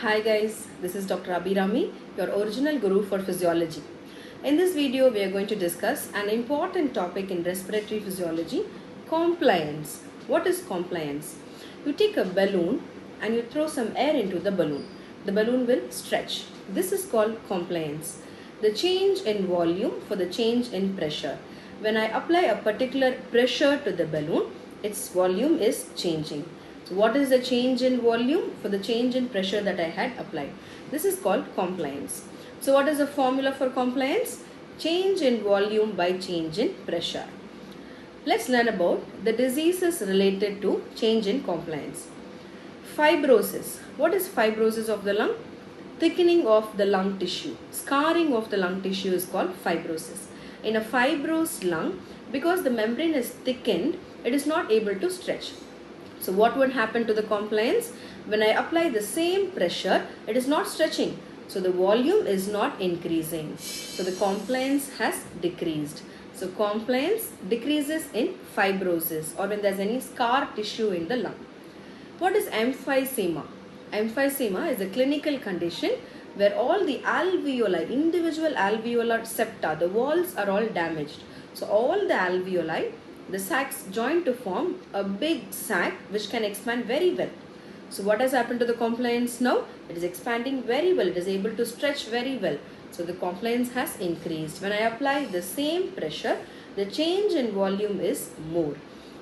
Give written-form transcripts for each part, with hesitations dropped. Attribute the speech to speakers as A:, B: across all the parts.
A: Hi guys, this is Dr. Abirami, your original guru for physiology. In this video, we are going to discuss an important topic in respiratory physiology, compliance. What is compliance? You take a balloon and you throw some air into the balloon. The balloon will stretch. This is called compliance. The change in volume for the change in pressure. When I apply a particular pressure to the balloon, its volume is changing. So what is the change in volume for the change in pressure that I had applied? This is called compliance. So what is the formula for compliance? Change in volume by change in pressure. Let's learn about the diseases related to change in compliance. Fibrosis. What is fibrosis of the lung? Thickening of the lung tissue. Scarring of the lung tissue is called fibrosis. In a fibrous lung, because the membrane is thickened, it is not able to stretch. So what would happen to the compliance? When I apply the same pressure, it is not stretching. So the volume is not increasing. So the compliance has decreased. So compliance decreases in fibrosis or when there is any scar tissue in the lung. What is emphysema? Emphysema is a clinical condition where all the alveoli, individual alveolar septa, the walls are all damaged. So all the alveoli, the sacs join to form a big sac which can expand very well. So what has happened to the compliance now? It is expanding very well. It is able to stretch very well. So the compliance has increased. When I apply the same pressure, the change in volume is more.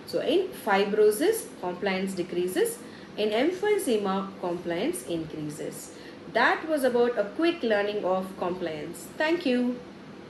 A: So in fibrosis, compliance decreases. In emphysema, compliance increases. That was about a quick learning of compliance. Thank you.